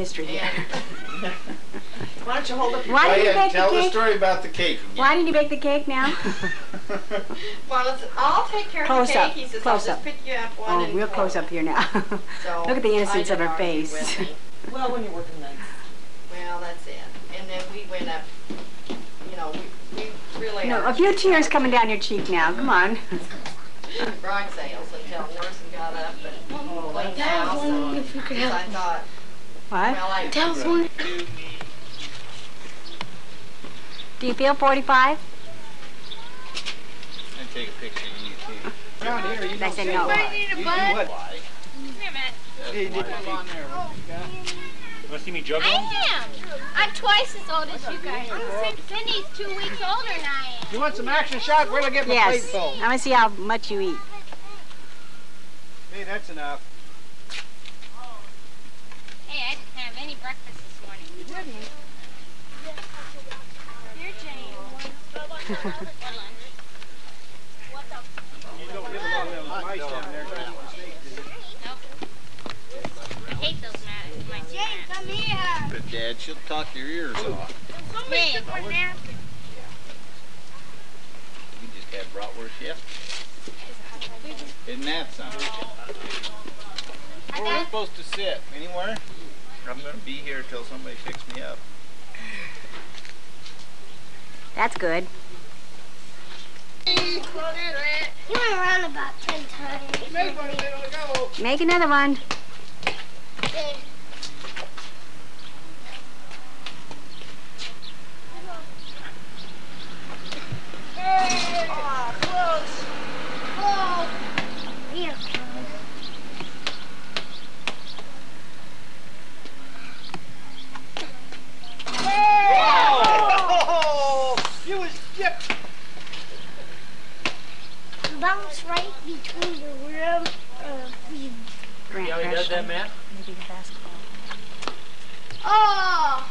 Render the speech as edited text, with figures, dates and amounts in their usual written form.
history here. Why don't you hold up your Why did you bake tell the the cake? story about the cake again. Why did you bake the cake now? Well, I'll take care of Close the cake. up, He says, close I'll up. just pick you up one Oh, and real close up here now. So Look at the innocence I of her didn't argue face. with me. Well, when you're working nights. Well, that's it. And then we went up, you know, we really No, are. a few tears coming down your cheek now. Come on. Garage sales until Morrison got up and cleaned the That was house. one if you could So I help. thought, What? well, I That was one. Do you feel 45? And take a picture of you too. Around here, you I don't said say no. why. You do what? Why? Here, Matt. Hey, did you on there? You want to see me juggle? I am. I'm twice as old as you guys. Cindy's 2 weeks older than I am. You want some action shot? Where'd I get my plate Yes. full? I want to see how much you eat. Hey, that's enough. Hey, I didn't have any breakfast this morning. You didn't? Here, Jane. For lunch. You don't get a lot of those mice down there. Nope. I hate those mice. Jane, come here. But Dad, she'll talk your ears off. Hey. You just had bratwurst yesterday. Isn't that something? Where are we supposed to sit? Anywhere? I'm going to be here till somebody picks me up. That's good. You went around about 10 times. Make one a minute ago. Make another one. Oh, close. Close. Real close. Oh! You was dipped. Bounce right between the rim of the... Grant Gresham. Matt? Maybe the basketball. Oh!